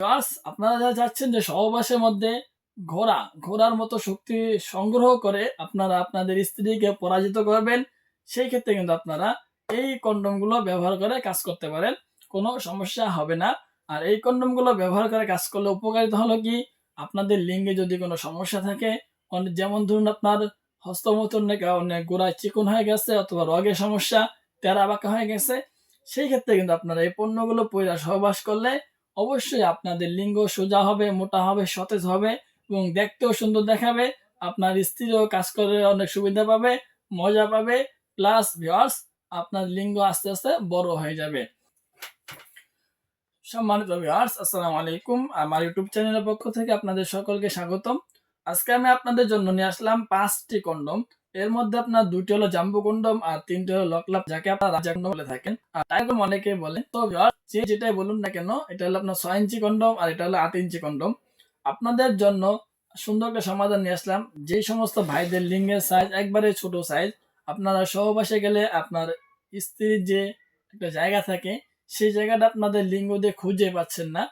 Viewers, আপনারা যারা চাচ্ছেন যে সহবাসের মধ্যে ঘোড়ার মতো শক্তি সংগ্রহ করে আপনারা আপনাদের স্ত্রীকে পরাজিত করবেন, সেই ক্ষেত্রে কিন্তু আপনারা এই কন্ডমগুলো ব্যবহার করে কাজ করতে পারেন। কোনো সমস্যা হবে না। আর এই কন্ডমগুলো ব্যবহার করে কাজ করলে উপকারিতা হলো কি, আপনাদের লিঙ্গে যদি কোনো সমস্যা থাকে, যেমন ধরুন আপনার হস্তমৈথুনের কারণে গোড়ায় চিকন হয়ে গেছে অথবা রগের সমস্যা, টেরা বাঁকা হয়ে গেছে, সেই ক্ষেত্রে কিন্তু আপনারা এই পণ্যগুলো পইরা সহবাস করলে অবশ্যই আপনাদের লিঙ্গ সোজা হবে, মোটা হবে, সতেজ হবে এবং দেখতেও সুন্দর দেখাবে। আপনার স্ত্রীও কাজ করে অনেক সুবিধা পাবে, মজা পাবে। প্লাস ভিউয়ার্স, আপনার লিঙ্গ আস্তে আস্তে বড় হয়ে যাবে। সম্মানিত ভিউয়ার্স, আসসালামু আলাইকুম। আমার ইউটিউব চ্যানেলের পক্ষ থেকে আপনাদের সকলকে স্বাগতম। আজকে আমি আপনাদের জন্য নিয়ে আসলাম 5টি কন্ডম। এর মধ্যে আপনার 2টি হলো জাম্বো কন্ডম আর 3টি হলো লকলাপ, যাকে আপনারা রাজা কন্ডম বলে থাকেন। আর তাই অনেকেই বলেন। তো ভিউয়ার্স, যেটাই বলুন না কেন, এটা হলো আপনার 6 ইঞ্চি কন্ডম আর এটা হলো 8 ইঞ্চি কন্ডম। আপনাদের জন্য সুন্দর একটা সমাধান নিয়ে আসলাম। যেই সমস্ত ভাইদের লিঙ্গের সাইজ একবারে ছোট সাইজ, আপনারা সহবাসে গেলে আপনার স্ত্রীর যে একটা জায়গা থাকে, সেই জায়গাটা আপনাদের লিঙ্গ দিয়ে খুঁজে পাচ্ছেন না,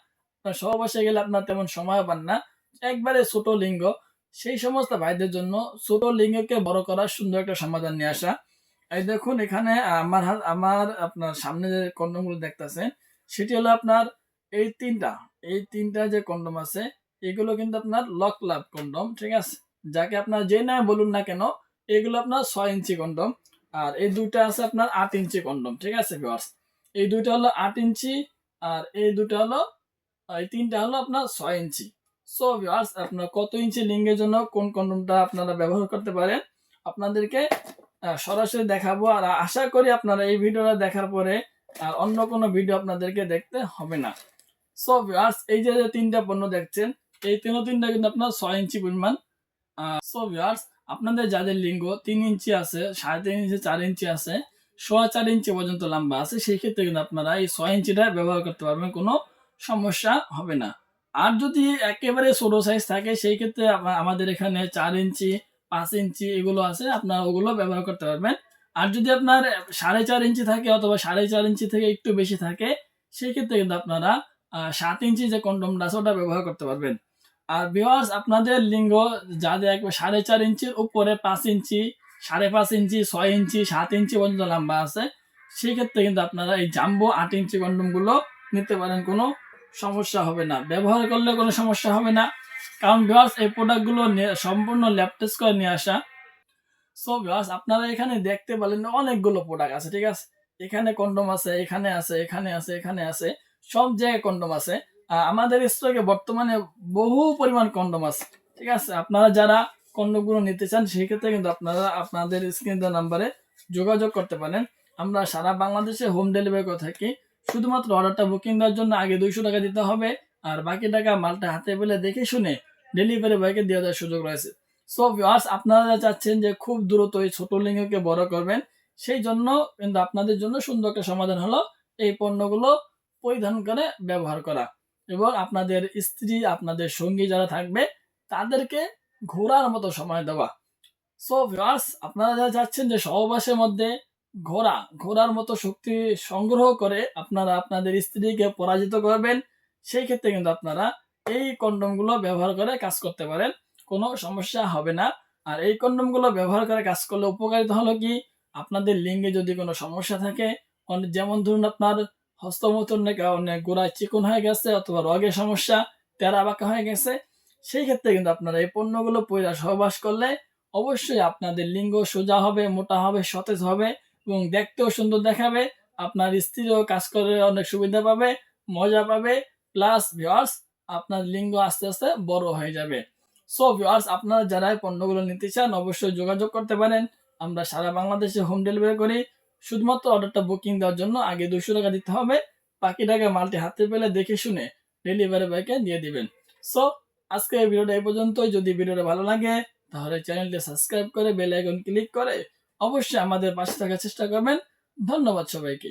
সহবাসে গেলে আপনার তেমন সময় পান না, একবারে ছোট লিঙ্গ, সেই সমস্ত ভাইদের জন্য ছোট লিঙ্গকে বড় করার সুন্দর একটা সমাধান নিয়ে আসা। এই দেখুন, এখানে আমার আপনার সামনে যে কন্ডমগুলো দেখতেছেন, সেটি হলো আপনার এই তিনটা যে কন্ডম আছে, এগুলো কিন্তু আপনার লক লাভ কন্ডম, ঠিক আছে, যাকে আপনার যে নামে বলুন না কেন, এগুলো আপনার 6 ইঞ্চি কন্ডম। আর এই দুইটা আছে আপনার 8 ইঞ্চি কন্ডম, ঠিক আছে ভিউয়ার্স। এই দুইটা হলো 8 ইঞ্চি আর এই দুটো হলো এই তিনটা হলো আপনার 6 ইঞ্চি। সো ভিউয়ার্স, আপনার কত ইঞ্চি লিঙ্গের জন্য কোন কন্ডমটা আপনারা ব্যবহার করতে পারেন আপনাদেরকে সরাসরি দেখাবো। আর আশা করি আপনারা এই ভিডিওটা দেখার পরে আর অন্য কোনো ভিডিও আপনাদেরকে দেখতে হবে না। সো ভিউয়ার্স, এই যে তিনটা পণ্য দেখছেন, এই তিনটা কিন্তু আপনার 6 ইঞ্চি পরিমাণ। সো ভিউয়ার্স, আপনাদের যাদের লিঙ্গ 3 ইঞ্চি আছে, 3.5 ইঞ্চি, 4 ইঞ্চি আছে, 4.5 ইঞ্চি পর্যন্ত লম্বা আছে, সেই ক্ষেত্রে কিন্তু আপনারা এই 6 ইঞ্চিটা ব্যবহার করতে পারবেন, কোনো সমস্যা হবে না। আর যদি একেবারে ছোট সাইজ থাকে, সেই ক্ষেত্রে আমাদের এখানে 4 ইঞ্চি, 5 ইঞ্চি এগুলো আছে, আপনারা ওগুলো ব্যবহার করতে পারবেন। আর যদি আপনার 4.5 ইঞ্চি থাকে অথবা 4.5 ইঞ্চি থেকে একটু বেশি থাকে, সেই ক্ষেত্রে কিন্তু আপনারা 7 ইঞ্চি যে কন্ডমটা আছে ওটা ব্যবহার করতে পারবেন। আর ভিউয়ার্স, আপনাদের লিঙ্গ যাদের একবার 4.5 ইঞ্চির উপরে, 5 ইঞ্চি, 5.5 ইঞ্চি, 6 ইঞ্চি, 7 ইঞ্চি পর্যন্ত লম্বা আছে, সেই ক্ষেত্রে কিন্তু আপনারা এই জাম্বো 8 ইঞ্চি কন্ডমগুলো নিতে পারেন, কোনো সমস্যা হবে না, ব্যবহার করলে কোনো সমস্যা হবে না। কারণ ভিউয়ার্স, এই প্রোডাক্টগুলো সম্পূর্ণ ল্যাব টেস্ট করে নিয়ে আসা। সো ভিউয়ার্স, আপনারা এখানে দেখতে পেলেন অনেকগুলো প্রোডাক্ট আছে, ঠিক আছে, এখানে কন্ডম আছে, এখানে আছে, এখানে আছে, এখানে আছে, সব জায়গায় কন্ডম আছে। আমাদের স্টকে বর্তমানে বহু পরিমাণ কন্ডম আছে, ঠিক আছে। আপনারা যারা কন্ডমগুলো নিতে চান, সেক্ষেত্রে কিন্তু আপনারা আপনাদের স্ক্রিন দেওয়া নাম্বারে যোগাযোগ করতে পারেন। আমরা সারা বাংলাদেশে হোম ডেলিভারি করে থাকি। শুধুমাত্র অর্ডারটা বুকিং দেওয়ার জন্য আগে 200 টাকা দিতে হবে, আর বাকি টাকা মালটা হাতে পেলে দেখে শুনে ডেলিভারি বয়কে দিয়ে দেওয়ার সুযোগ রয়েছে। সো ভিউয়ার্স, আপনারা চাচ্ছেন যে খুব দ্রুত এই ছোট লিঙ্গকে বড় করবেন, সেই জন্য কিন্তু আপনাদের জন্য সুন্দর একটা সমাধান হলো এই পণ্যগুলো পরিধান করে ব্যবহার করা এবং আপনাদের স্ত্রী, আপনাদের সঙ্গী যারা থাকবে, তাদেরকে ঘোরার মতো সময় দেওয়া। সো ভিউয়ার্স, আপনারা যারা চাচ্ছেন যে সহবাসের মধ্যে ঘোড়ার মতো শক্তি সংগ্রহ করে আপনারা আপনাদের স্ত্রীকে পরাজিত করবেন, সেই ক্ষেত্রে কিন্তু আপনারা এই কন্ডমগুলো ব্যবহার করে কাজ করতে পারেন, কোনো সমস্যা হবে না। আর এই কন্ডমগুলো ব্যবহার করে কাজ করলে উপকারিতা হলো কি, আপনাদের লিঙ্গে যদি কোনো সমস্যা থাকে, যেমন ধরুন আপনার হস্তমৈথুনের কারণে গোড়ায় চিকন হয়ে গেছে অথবা রগের সমস্যা, টেরা বাঁকা হয়ে গেছে, সেই ক্ষেত্রে কিন্তু আপনারা এই পণ্যগুলো পইরা সহবাস করলে অবশ্যই আপনাদের লিঙ্গ সোজা হবে, মোটা হবে, সতেজ হবে এবং দেখতেও সুন্দর দেখাবে। আপনার স্ত্রীও কাজ করে অনেক সুবিধা পাবে, মজা পাবে। প্লাস ভিউয়ার্স, আপনার লিঙ্গ আস্তে আস্তে বড় হয়ে যাবে। সো ভিউয়ার্স, আপনারা যারা এই পণ্যগুলো নিতে চান, অবশ্যই যোগাযোগ করতে পারেন। আমরা সারা বাংলাদেশে হোম ডেলিভারি করি। শুধুমাত্র অর্ডারটা বুকিং দেওয়ার জন্য আগে 200 টাকা দিতে হবে, বাকি টাকা মালটি হাতে পেলে দেখে শুনে ডেলিভারি বয়কে দিয়ে দিবেন। সো আজকে এই ভিডিওটা এই পর্যন্তই। যদি ভিডিওটা ভালো লাগে, তাহলে চ্যানেলটি সাবস্ক্রাইব করে বেল আইকন ক্লিক করে অবশ্যই আমাদের পাশে থাকার চেষ্টা করবেন। ধন্যবাদ সবাইকে।